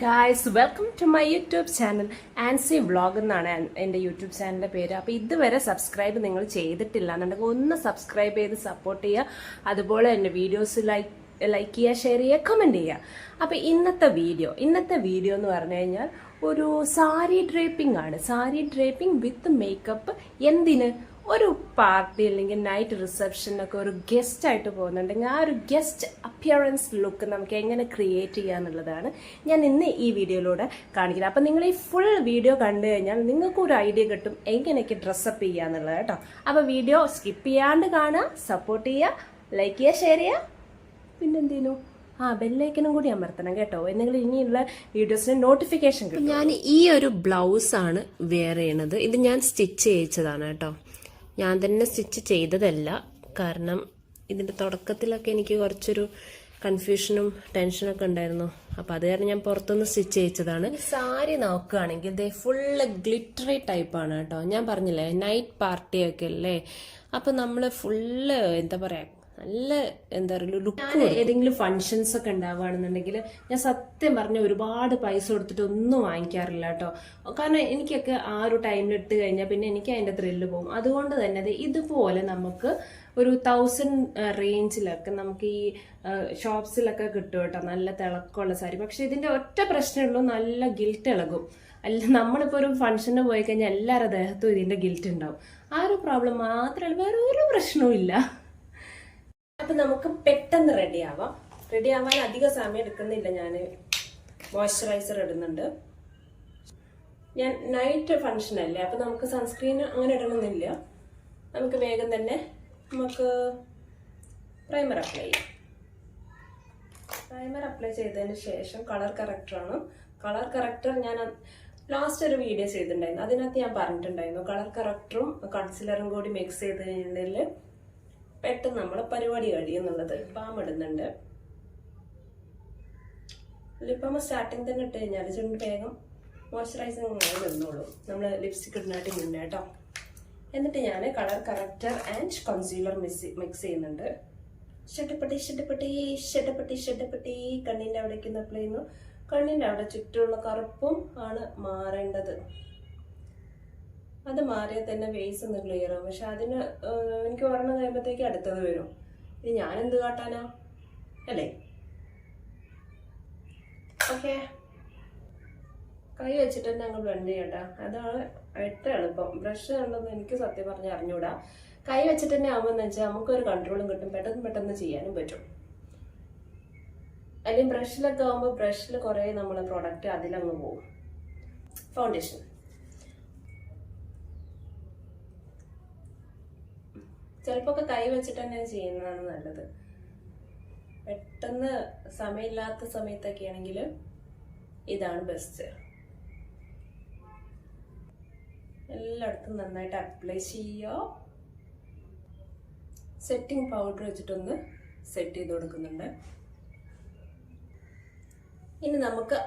Guys welcome to my YouTube channel Ancy vlog എന്നാണ് എൻ്റെ YouTube ചാനലിൻ്റെ പേര്. അപ്പോൾ ഇതുവരെ സബ്സ്ക്രൈബ് നിങ്ങൾ ചെയ്തിട്ടില്ല എന്നുണ്ടെങ്കിൽ ഒന്ന് സബ്സ്ക്രൈബ് ചെയ്ത് സപ്പോർട്ട് ചെയ്യുക. അതുപോലെ എൻ്റെ വീഡിയോസ് ലൈക്ക് ചെയ്യുക, ഷെയർ ചെയ്യുക, കമൻറ്റ് ചെയ്യുക. അപ്പോൾ ഇന്നത്തെ വീഡിയോ എന്ന് പറഞ്ഞു കഴിഞ്ഞാൽ ഒരു സാരി ഡ്രേപ്പിംഗ് ആണ്. Sari draping with makeup. എന്തിന്? ഒരു പാർട്ടി അല്ലെങ്കിൽ നൈറ്റ് റിസപ്ഷനൊക്കെ ഒരു ഗസ്റ്റ് ആയിട്ട് പോകുന്നുണ്ടെങ്കിൽ ആ ഒരു ഗസ്റ്റ് അപ്പിയറൻസ് ലുക്ക് നമുക്ക് എങ്ങനെ ക്രിയേറ്റ് ചെയ്യുക എന്നുള്ളതാണ് ഞാൻ ഇന്ന് ഈ വീഡിയോയിലൂടെ കാണിക്കുന്നത്. അപ്പം നിങ്ങൾ ഈ ഫുൾ വീഡിയോ കണ്ടു കഴിഞ്ഞാൽ നിങ്ങൾക്ക് ഒരു ഐഡിയ കിട്ടും എങ്ങനെയൊക്കെ ഡ്രസ്സപ്പ് ചെയ്യുക എന്നുള്ളത് കേട്ടോ. അപ്പോൾ വീഡിയോ സ്കിപ്പ് ചെയ്യാണ്ട് കാണുക, സപ്പോർട്ട് ചെയ്യുക, ലൈക്ക് ചെയ്യുക, ഷെയർ ചെയ്യുക, പിന്നെന്തേനു ബെല്ലൈക്കനും കൂടി അമർത്തണം കേട്ടോ, എന്തെങ്കിലും ഇനിയുള്ള വീഡിയോസിന് നോട്ടിഫിക്കേഷൻ കിട്ടും. ഞാൻ ഈ ഒരു ബ്ലൗസാണ് വെയർ ചെയ്യണത്. ഇത് ഞാൻ സ്റ്റിച്ച് ചെയ്യിച്ചതാണ് കേട്ടോ. ഞാൻ തന്നെ സ്റ്റിച്ച് ചെയ്തതല്ല, കാരണം ഇതിൻ്റെ തുടക്കത്തിലൊക്കെ എനിക്ക് കുറച്ചൊരു കൺഫ്യൂഷനും ടെൻഷനൊക്കെ ഉണ്ടായിരുന്നു. അപ്പം അത് കാരണം ഞാൻ പുറത്തുനിന്ന് സ്റ്റിച്ച് ചെയ്യിച്ചതാണ്. സാരി നോക്കുകയാണെങ്കിൽ ഇത് ഫുള്ള് ഗ്ലിറ്ററി ടൈപ്പാണ് കേട്ടോ. ഞാൻ പറഞ്ഞില്ലേ നൈറ്റ് പാർട്ടിയൊക്കെ അല്ലേ, അപ്പം നമ്മൾ ഫുള്ള് എന്താ പറയുക നല്ല എന്താ പറയുക ലുക്ക്. ഏതെങ്കിലും ഫംഗ്ഷൻസ് ഒക്കെ ഉണ്ടാവുകയാണെന്നുണ്ടെങ്കിൽ ഞാൻ സത്യം പറഞ്ഞ ഒരുപാട് പൈസ കൊടുത്തിട്ട് ഒന്നും വാങ്ങിക്കാറില്ല കേട്ടോ. കാരണം എനിക്കൊക്കെ ആ ഒരു ടൈമിൽ ഇട്ട് കഴിഞ്ഞാൽ പിന്നെ എനിക്ക് അതിൻ്റെ ത്രില്ല് പോകും. അതുകൊണ്ട് തന്നെ അത് ഇതുപോലെ നമുക്ക് ഒരു 1000 റേഞ്ചിലൊക്കെ നമുക്ക് ഈ ഷോപ്സിലൊക്കെ കിട്ടും കേട്ടോ, നല്ല തിളക്കമുള്ള സാരി. പക്ഷെ ഇതിന്റെ ഒറ്റ പ്രശ്നമുള്ളൂ, നല്ല ഗിൽറ്റ് ഇളകും. അല്ല, നമ്മളിപ്പോൾ ഒരു ഫംഗ്ഷന് പോയി കഴിഞ്ഞാൽ എല്ലാവരുടെ ദേഹത്തും ഇതിന്റെ ഗിൽറ്റ് ഉണ്ടാവും. ആ ഒരു പ്രോബ്ലം മാത്രമല്ല, വേറെ ഒരു പ്രശ്നവും ഇല്ല. അപ്പൊ നമുക്ക് പെട്ടെന്ന് റെഡി ആവാൻ അധിക സമയം എടുക്കുന്നില്ല. ഞാൻ മോയ്സ്ചറൈസർ ഇടുന്നുണ്ട്. ഞാൻ നൈറ്റ് ഫംഗ്ഷൻ അല്ലേ, അപ്പൊ നമുക്ക് സൺസ്ക്രീൻ അങ്ങനെ ഇടണമെന്നില്ല. നമുക്ക് വേഗം തന്നെ നമുക്ക് പ്രൈമർ അപ്ലൈ ചെയ്യാം. പ്രൈമർ അപ്ലൈ ചെയ്തതിന് ശേഷം കളർ കറക്റ്ററാണ്. കളർ കറക്റ്റർ ഞാൻ ലാസ്റ്റ് ഒരു വീഡിയോ ചെയ്തിട്ടുണ്ടായിരുന്നു, അതിനകത്ത് ഞാൻ പറഞ്ഞിട്ടുണ്ടായിരുന്നു കളർ കറക്റ്ററും കൺസിലറും കൂടി മിക്സ് ചെയ്ത് കഴിഞ്ഞാൽ പെട്ടെന്ന് നമ്മളെ പരിപാടി കഴിയുന്നുള്ളത്. ലിപ്പാം ഇടുന്നുണ്ട്. ലിപ്പാമ സ്റ്റാർട്ടിങ് തന്നെ ഇട്ട് കഴിഞ്ഞാൽ ചുണ്ട് വേഗം മോയ്സ്ചറൈസിങ് അങ്ങനെ നിന്നോളൂ. നമ്മൾ ലിപ്സ്റ്റിക് ഇടുന്നായിട്ട് മുന്നേ കേട്ടോ. എന്നിട്ട് ഞാൻ colour corrector and concealer mix ചെയ്യുന്നുണ്ട്. ഷെട്ടപ്പെട്ടി കണ്ണിന്റെ അവിടേക്ക് അപ്ലൈ ചെയ്യുന്നു. കണ്ണിന്റെ അവിടെ ചുറ്റുമുള്ള കറുപ്പും ആണ് മാറേണ്ടത്. അത് മാറിയാൽ തന്നെ ഫേസ് ഒന്ന് ക്ലിയർ ആവും. പക്ഷെ അതിന് എനിക്ക് ഓർമ്മ കഴിയുമ്പോഴത്തേക്ക് അടുത്തത് വരും. ഇനി ഞാൻ എന്ത് കാട്ടാനാ അല്ലേ? ഓക്കെ, കൈ വെച്ചിട്ട് തന്നെ ഞങ്ങൾ ബ്ലെൻഡ് ചെയ്യട്ടാ. അതാണ് ഏറ്റവും എളുപ്പം. ബ്രഷ് കണ്ടെന്ന് എനിക്ക് സത്യം പറഞ്ഞ് അറിഞ്ഞൂടാ. കൈ വെച്ചിട്ട് തന്നെ ആവുമെന്ന് വെച്ചാൽ നമുക്കൊരു കൺട്രോളും കിട്ടും, പെട്ടെന്ന് ചെയ്യാനും പറ്റും. അല്ലെങ്കിൽ ബ്രഷിലൊക്കെ ആകുമ്പോൾ ബ്രഷിൽ കുറേ നമ്മളെ പ്രൊഡക്റ്റ് അതിലങ്ങ് പോകും. ഫൗണ്ടേഷൻ ചിലപ്പോ ഒക്കെ കൈ വെച്ചിട്ട് തന്നെ ചെയ്യുന്നതാണ് നല്ലത്. പെട്ടെന്ന് സമയമില്ലാത്ത സമയത്തൊക്കെ ആണെങ്കിൽ ഇതാണ് ബെസ്റ്റ്. എല്ലായിടത്തും നന്നായിട്ട് അപ്ലൈ ചെയ്യുക. സെറ്റിംഗ് പൗഡർ വെച്ചിട്ടൊന്ന് സെറ്റ് ചെയ്ത് കൊടുക്കുന്നുണ്ട്. ഇനി നമുക്ക്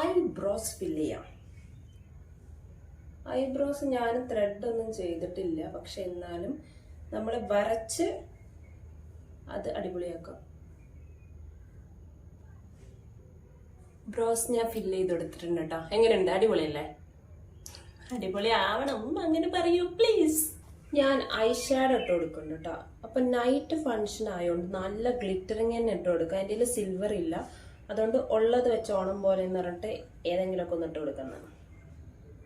ഐബ്രോസ് ഫില്ല് ചെയ്യാം. ഐബ്രോസ് ഞാൻ ത്രെഡ് ഒന്നും ചെയ്തിട്ടില്ല, പക്ഷെ എന്നാലും നമ്മൾ വരച്ച് അത് അടിപൊളിയാക്കാം. ബ്രോസ് ഞാൻ ഫില്ല് ചെയ്ത് കൊടുത്തിട്ടുണ്ട് കേട്ടോ. എങ്ങനെയുണ്ട്? അടിപൊളിയല്ലേ? അടിപൊളി ആവണം അങ്ങനെ പറയൂ പ്ലീസ്. ഞാൻ ഐ ഷാഡോ ഇട്ട് കൊടുക്കുന്നുണ്ട് കേട്ടോ. അപ്പൊ നൈറ്റ് ഫംഗ്ഷൻ ആയതുകൊണ്ട് നല്ല ഗ്ലിറ്ററിങ് തന്നെ ഇട്ട് കൊടുക്കുക. എൻ്റെ സിൽവർ ഇല്ല, അതുകൊണ്ട് ഉള്ളത് വെച്ച് ഓണം പോലെ എന്ന് പറഞ്ഞിട്ട് ഏതെങ്കിലുമൊക്കെ ഒന്ന് ഇട്ട് കൊടുക്കുന്നതാണ്.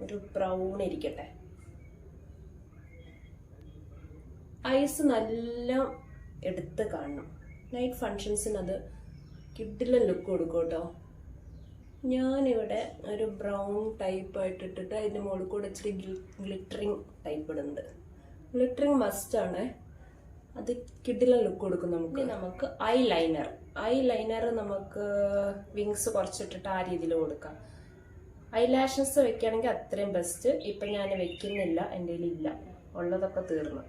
ഒരു ബ്രൗൺ ഇരിക്കട്ടെ. ഐസ് നല്ല എടുത്ത് കാണണം. നൈറ്റ് ഫങ്ഷൻസിന് അത് കിഡിലെ ലുക്ക് കൊടുക്കും കേട്ടോ. ഞാനിവിടെ ഒരു ബ്രൗൺ ടൈപ്പ് ആയിട്ട് ഇട്ടിട്ട് അതിൻ്റെ മുകളിൽ കൂടെ ഇച്ചിരി ഗ്ലിറ്ററിങ് ടൈപ്പ് ഇടുന്നുണ്ട്. ഗ്ലിറ്ററിങ് മസ്റ്റാണ്, അത് കിഡിലെ ലുക്ക് കൊടുക്കും നമുക്ക്. ഐ ലൈനർ നമുക്ക് വിങ്സ് കുറച്ചിട്ടിട്ട് ആ രീതിയിൽ കൊടുക്കാം. ഐ ലാഷസ് വെക്കുകയാണെങ്കിൽ അത്രയും ബെസ്റ്റ്. ഇപ്പം ഞാൻ വെക്കുന്നില്ല, എൻ്റെ കയ്യിലില്ല, ഉള്ളതൊക്കെ തീർന്നു.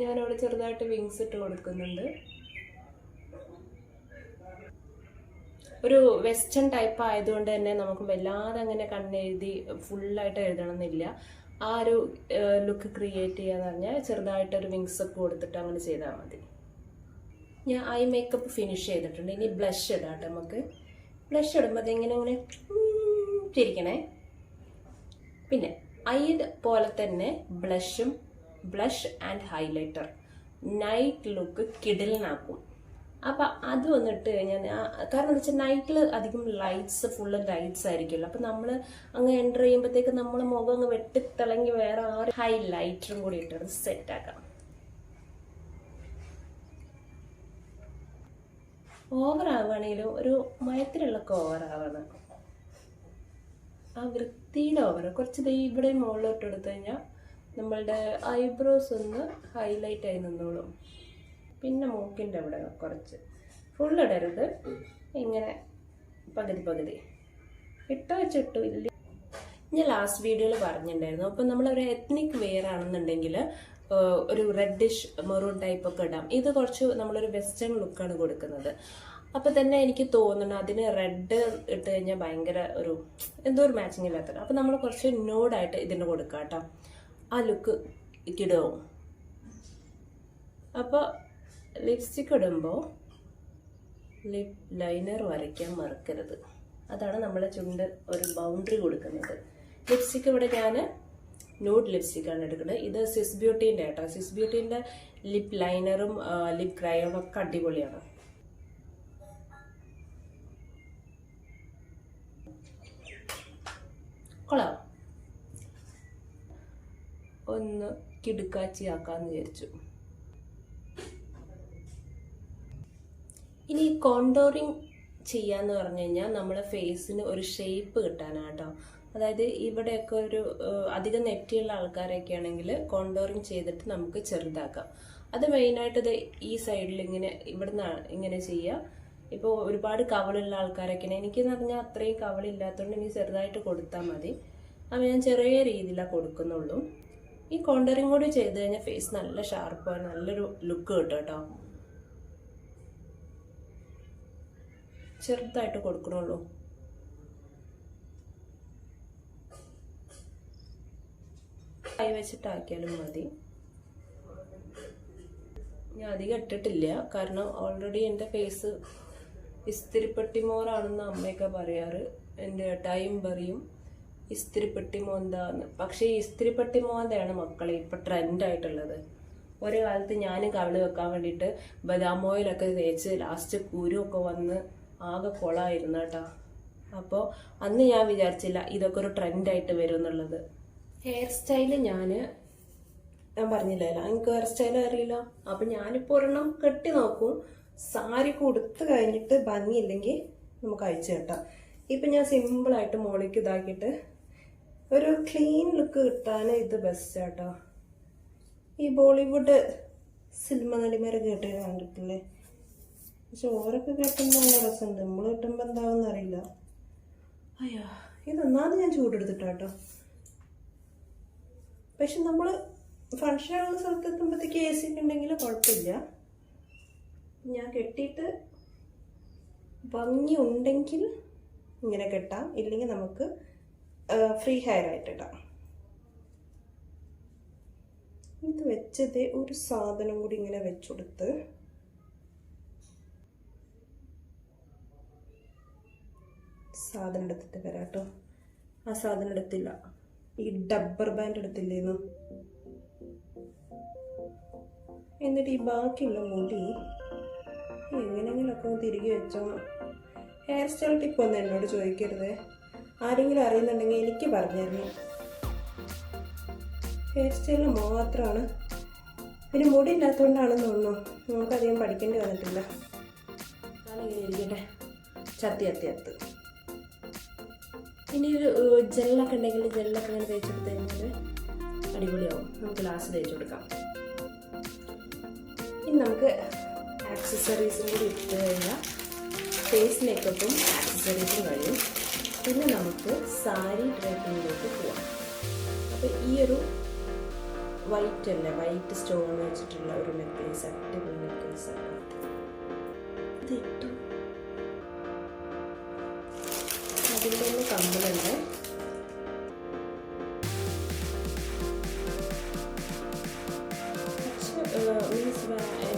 ഞാനവിടെ ചെറുതായിട്ട് വിങ്സ് ഇട്ട് കൊടുക്കുന്നുണ്ട്. ഒരു വെസ്റ്റേൺ ടൈപ്പ് ആയതുകൊണ്ട് തന്നെ നമുക്ക് വല്ലാതെ അങ്ങനെ കണ്ണെഴുതി ഫുള്ളായിട്ട് എഴുതണമെന്നില്ല. ആ ഒരു ലുക്ക് ക്രിയേറ്റ് ചെയ്യാന്ന് പറഞ്ഞാൽ ചെറുതായിട്ടൊരു വിങ്സ് ഒക്കെ കൊടുത്തിട്ട് അങ്ങനെ ചെയ്താൽ മതി. ഞാൻ ഐ മേക്കപ്പ് ഫിനിഷ് ചെയ്തിട്ടുണ്ട്. ഇനി ബ്ലഷ് ഇടാട്ടെ നമുക്ക്. ബ്ലഷ് ഇടുമ്പോൾ അതിങ്ങനെ ഇങ്ങനെ ചിരിക്കണേ. പിന്നെ പോലെ തന്നെ blush and highlighter night look കിടിലനാക്കും. അപ്പം അത് വന്നിട്ട് കഴിഞ്ഞാൽ കാരണം എന്താ വെച്ചാൽ നൈറ്റിൽ അധികം ഫുള്ള് ലൈറ്റ്സ് ആയിരിക്കുമല്ലോ. അപ്പം നമ്മൾ അങ്ങ് എൻ്റർ ചെയ്യുമ്പോഴത്തേക്ക് നമ്മൾ മുഖം അങ്ങ് വെട്ടിത്തിളങ്ങി വേറെ ഹൈലൈറ്ററും കൂടി ഇട്ടിട്ട് സെറ്റാക്കാം. ഓവറാവുകയാണെങ്കിലും ഒരു മയത്തിലുള്ളൊക്കെ ഓവറാവണം. ആ വൃത്തിയുടെ ഓവർ കുറച്ച് ഇവിടെ മുകളിലോട്ട് എടുത്തു കഴിഞ്ഞാൽ നമ്മളുടെ ഐബ്രോസ് ഒന്ന് ഹൈലൈറ്റ് ആയി നിന്നോളും. പിന്നെ മൂക്കിൻ്റെ അവിടെ കുറച്ച് ഫുള്ളിടരുത്, ഇങ്ങനെ പകുതി ഇട്ടോ വെച്ചിട്ടു ഇല്ല. ഞാൻ ലാസ്റ്റ് വീഡിയോയിൽ പറഞ്ഞിട്ടുണ്ടായിരുന്നു. അപ്പം നമ്മളൊരു എത്നിക് വെയർ ആണെന്നുണ്ടെങ്കിൽ ഒരു റെഡിഷ് മെറൂൺ ടൈപ്പ് ഒക്കെ ഇടാം. ഇത് കുറച്ച് നമ്മളൊരു വെസ്റ്റേൺ ലുക്കാണ് കൊടുക്കുന്നത്. അപ്പം തന്നെ എനിക്ക് തോന്നുന്നു അതിന് റെഡ് ഇട്ട് കഴിഞ്ഞാൽ ഭയങ്കര എന്തോ ഒരു മാച്ചിങ് ഇല്ലാത്തത്. അപ്പം നമ്മൾ കുറച്ച് നോഡായിട്ട് ഇതിന് കൊടുക്കാം കേട്ടോ, ആ ലുക്ക് കിടും. അപ്പോൾ ലിപ്സ്റ്റിക് ഇടുമ്പോൾ ലിപ് ലൈനർ വരയ്ക്കാൻ മറക്കരുത്. അതാണ് നമ്മളെ ചുണ്ട് ഒരു ബൗണ്ടറി കൊടുക്കുന്നത്. ലിപ്സ്റ്റിക് ഇവിടെ ഞാൻ ന്യൂഡ് ലിപ്സ്റ്റിക്കാണ് എടുക്കുന്നത്. ഇത് സിസ് ബ്യൂട്ടീൻ്റെ കേട്ടോ. സിസ് ബ്യൂട്ടീൻ്റെ ലിപ് ലൈനറും ലിപ് ക്രയോണും ഒക്കെ അടിപൊളിയാണ്. കൊള്ളാം. ഒന്ന് കിടുക്കാച്ചിയാക്കാന്ന് വിചാരിച്ചു. ഇനി കോണ്ടോറിങ് ചെയ്യാന്ന് പറഞ്ഞു കഴിഞ്ഞാൽ നമ്മളെ ഫേസിന് ഒരു ഷേപ്പ് കിട്ടാനാട്ടോ. അതായത് ഇവിടെയൊക്കെ ഒരു അധികം നെറ്റിയുള്ള ആൾക്കാരൊക്കെ ആണെങ്കിൽ കോണ്ടോറിങ് ചെയ്തിട്ട് നമുക്ക് ചെറുതാക്കാം. അത് മെയിനായിട്ട് ഇത് ഈ സൈഡിൽ ഇവിടുന്ന് ഇങ്ങനെ ചെയ്യുക. ഇപ്പോൾ ഒരുപാട് കവളുള്ള ആൾക്കാരൊക്കെ എനിക്കെന്ന് പറഞ്ഞാൽ അത്രയും കവളില്ലാത്തതുകൊണ്ട് ഇനി ചെറുതായിട്ട് കൊടുത്താൽ മതി. അപ്പം ഞാൻ ചെറിയ രീതിയിലാണ് കൊടുക്കുന്നുള്ളൂ. ഈ കോണ്ടോറിങ് കൂടി ചെയ്ത് കഴിഞ്ഞാൽ ഫേസ് നല്ല ഷാർപ്പാണ്, നല്ലൊരു ലുക്ക് കിട്ടും കേട്ടോ. ചെറുതായിട്ട് കൊടുക്കണുള്ളൂ. കൈ വെച്ചിട്ടാക്കിയാലും മതി. ഞാൻ അധികം ഇട്ടിട്ടില്ല, കാരണം ഓൾറെഡി എൻ്റെ ഫേസ് ഇസ്തിരിപ്പെട്ടി മോറാണെന്ന് അമ്മയൊക്കെ പറയാറ്. എൻ്റെ ടൈം പറയും ഇസ്തിരിപ്പെട്ടി മോന്താന്ന്. പക്ഷേ ഈ ഇസ്തിരിപ്പെട്ടി മോന്തയാണ് മക്കളെ ഇപ്പം ട്രെൻഡായിട്ടുള്ളത്. ഒരു കാലത്ത് ഞാൻ കവിള് വെക്കാൻ വേണ്ടിയിട്ട് ബദാം ഓയിലൊക്കെ തേച്ച് ലാസ്റ്റ് കുരുവൊക്കെ വന്ന് ആകെ കൊളായിരുന്നു കേട്ടോ. അപ്പോൾ അന്ന് ഞാൻ വിചാരിച്ചില്ല ഇതൊക്കെ ഒരു ട്രെൻഡായിട്ട് വരും എന്നുള്ളത്. ഹെയർ സ്റ്റൈല് ഞാൻ പറഞ്ഞില്ലല്ലോ, എനിക്ക് ഹെയർ സ്റ്റൈൽ അറിയില്ല. അപ്പം ഞാനിപ്പോൾ ഒരെണ്ണം കെട്ടി നോക്കും. സാരി കൊടുത്ത് കഴിഞ്ഞിട്ട് ഭംഗിയില്ലെങ്കിൽ നമുക്ക് അയച്ചു കേട്ടോ. ഇപ്പം ഞാൻ സിമ്പിളായിട്ട് മുകളിലേക്ക് ഇതാക്കിയിട്ട് ഒരു ക്ലീൻ ലുക്ക് കിട്ടാൻ ഇത് ബെസ്റ്റ് കേട്ടോ. ഈ ബോളിവുഡ് സിനിമ നടിമാരെ കേട്ട് കണ്ടിട്ടില്ലേ? പക്ഷെ ഓരൊക്കെ കേട്ടുമ്പോൾ നല്ല രസമുണ്ട്. നമ്മൾ കിട്ടുമ്പോൾ എന്താവുന്ന അറിയില്ല. അയ്യോ, ഇതൊന്നാമത് ഞാൻ ചൂടെടുത്തിട്ടാട്ടോ. പക്ഷെ നമ്മൾ ഫങ്ഷനുള്ള സ്ഥലത്ത് എത്തുമ്പോഴത്തേക്ക് AC ഒക്കെ ഉണ്ടെങ്കിൽ കുഴപ്പമില്ല. ഞാൻ കെട്ടിയിട്ട് ഭംഗി ഉണ്ടെങ്കിൽ ഇങ്ങനെ കെട്ടാം, ഇല്ലെങ്കിൽ നമുക്ക് ഫ്രീ ഹെയർ ആയിട്ട് ഇടാം. ഇത് വെച്ചത് ഒരു സാധനം കൂടി ഇങ്ങനെ വെച്ചുകൊടുത്ത് സാധനം എടുത്തിട്ട് വരാം കേട്ടോ. ആ സാധനം എടുത്തില്ല, ഈ ഡബ്ബർ ബാൻഡ് എടുത്തില്ലേന്നു. എന്നിട്ട് ഈ ബാക്കിയുള്ള മുടി എങ്ങനെയെങ്കിലൊക്കെ തിരികെ വെച്ചോ. ഹെയർ സ്റ്റൈൽ ടിപ്പ് ഒന്നും എന്നോട് ചോദിക്കരുത്. ആരെങ്കിലും അറിയുന്നുണ്ടെങ്കിൽ എനിക്ക് പറഞ്ഞുതരണം. ഹെയർ സ്റ്റൈലിൽ മാത്രമാണ്. പിന്നെ മുടി ഇല്ലാത്തതുകൊണ്ടാണെന്ന് തോന്നുന്നു നമുക്കധികം പഠിക്കേണ്ടി വന്നിട്ടില്ല. ഞാനിങ്ങനെ ഇരിക്കട്ടെ, ചത്തി. ഇനി ഒരു ജെല്ലൊക്കെ ഉണ്ടെങ്കിൽ ജെല്ലൊക്കെ ഇങ്ങനെ തേച്ചെടുത്ത് കഴിഞ്ഞാൽ അടിപൊളിയാവും. നമുക്ക് ലാസ്റ്റ് തേച്ച് കൊടുക്കാം. ഇനി നമുക്ക് ആക്സസറീസും കൂടി ഇട്ട് കഴിഞ്ഞാൽ ഫേസ് മേക്കപ്പും ആക്സസറീസും കഴിയും. പിന്നെ നമുക്ക് സാരി ഡ്രൈപ്പിങ്ങിലേക്ക് പോവാം. അപ്പോൾ ഈ ഒരു വൈറ്റ് സ്റ്റോൺ വെച്ചിട്ടുള്ള ഒരു നെക്ലേസ്, അടിപൊളി നെക്ലേസ് ആണ്. ഇതിട്ടു അതിൻ്റെ തന്നെ കമ്മലുണ്ട്.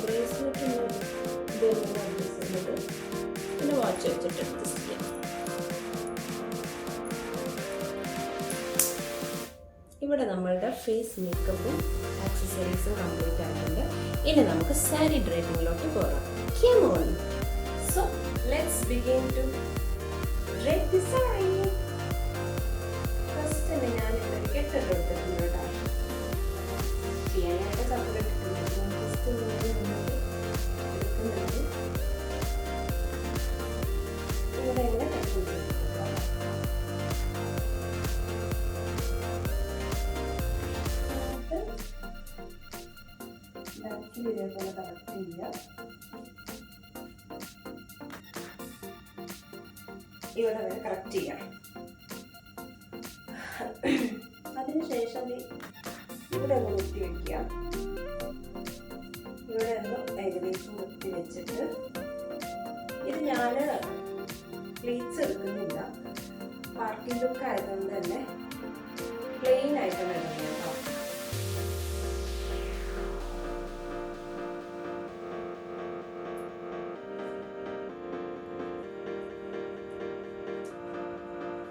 ബ്രേസ്ലെറ്റ് ഇതെല്ലാം പിന്നെ വാച്ച് വെച്ചിട്ട് അഡ്ജസ്റ്റ് ചെയ്യാം. നമ്മളുടെ ഫേസ് മേക്കപ്പും ആക്സസറീസും കംപ്ലീറ്റ് ആയിട്ടുണ്ട്. ഇനി നമുക്ക് സാരി ഡ്രൈപ്പിങ്ങിലോട്ട് പോകാം. Come on. So let's begin to drape the saree. First ഞാൻ ഇവിടെ കെട്ടിട്ട് എടുത്തിട്ടുണ്ട് കേട്ടോ. ചെയ്യാനായിട്ട് കപ്പിൽ ഇട്ടിട്ടുണ്ട്. ഫസ്റ്റ് എടുക്കുന്നുണ്ട്. ഇവിടെ ഇങ്ങനെ കട്ട് ചെയ്തിട്ടുണ്ട്. ബാക്കിൽ ഇതേപോലെ കറക്റ്റ് ചെയ്യുക. ഇവിടെ വരെ കറക്റ്റ് ചെയ്യാം. അതിനുശേഷം ഇവിടെ ഒന്ന് മുത്തി വയ്ക്കുക. ഇവിടെ ഒന്ന് ഏകദേശം മുത്തി വെച്ചിട്ട് ഇത് ഞാൻ പ്ലീറ്റ്സ് എടുക്കുന്നില്ല. പാർട്ടി ലുക്ക് ആയതുകൊണ്ട് തന്നെ പ്ലെയിൻ ആയിട്ടാണ് എടുക്കുന്നത് കേട്ടോ.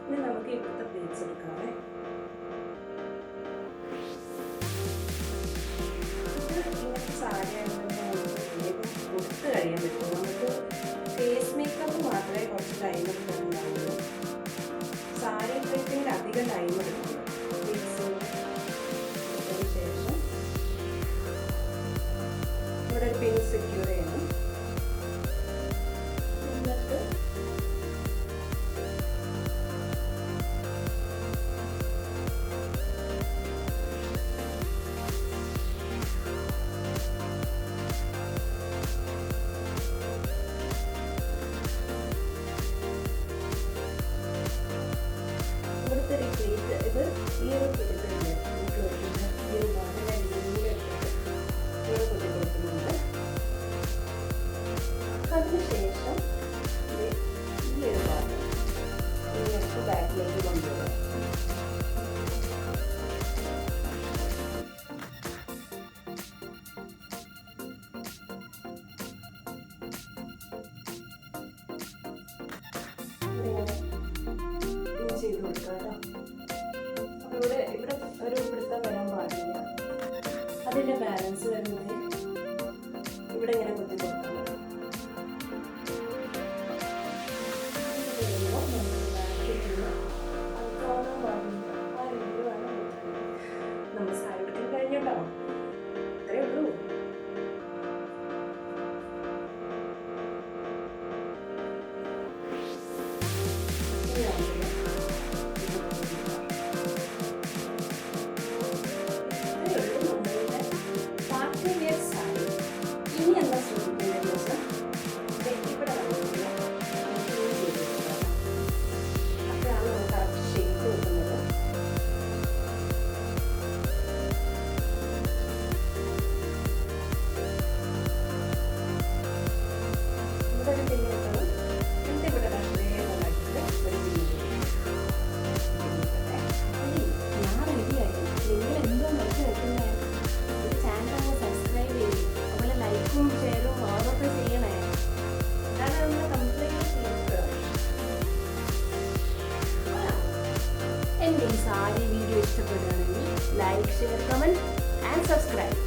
ഇനി നമുക്ക് ഇവിടുത്തെ പ്ലേറ്റ്സ് എടുക്കാമേ. ഇത് ഇങ്ങനത്തെ സാരി കൊടുത്ത് കഴിയാൻ പറ്റും. നമുക്ക് ഫേസ് മേക്കപ്പ് മാത്രമേ കുറച്ച് ടൈം എടുക്കുന്നുണ്ടാവുള്ളൂ. സാരി ഡ്രൈപ്പിങ്ങിൽ അധികം ടൈം എടുക്കുന്നു. പ്ലേറ്റ്സ് എടുത്തതിന് ശേഷം ഇവിടെ ഒരു പിൻ സെക്യൂർ ചെയ്യണം. എന്നിട്ട് ഇത് ഈ ഒരു ഇതില്ലേ ഈ ഒരു കൊടുക്കുന്നുണ്ട്. അതിനുശേഷം ഈ ഒരു ഭാഗം ഇങ്ങോട്ട് ബാക്കിലേക്ക് കൊണ്ടുപോകാം. ചെയ്ത് കൊടുക്കാം കേട്ടോ. അപ്പോൾ ഇവിടെ ഒരു പിടുത്തം വരാൻ പാടില്ല. അതിൻ്റെ ബാലൻസ് വരുന്നത് ഇവിടെ ഇങ്ങനെ കുത്തി കൊടുക്കാം. നമ്മൾ സാരി എടുക്കാൻ കഴിഞ്ഞിട്ടോ. അത്രേ ഉള്ളൂ. എൻ്റെ ഈ സാരി വീഡിയോ ഇഷ്ടപ്പെടുകയാണെങ്കിൽ like, share, comment and subscribe.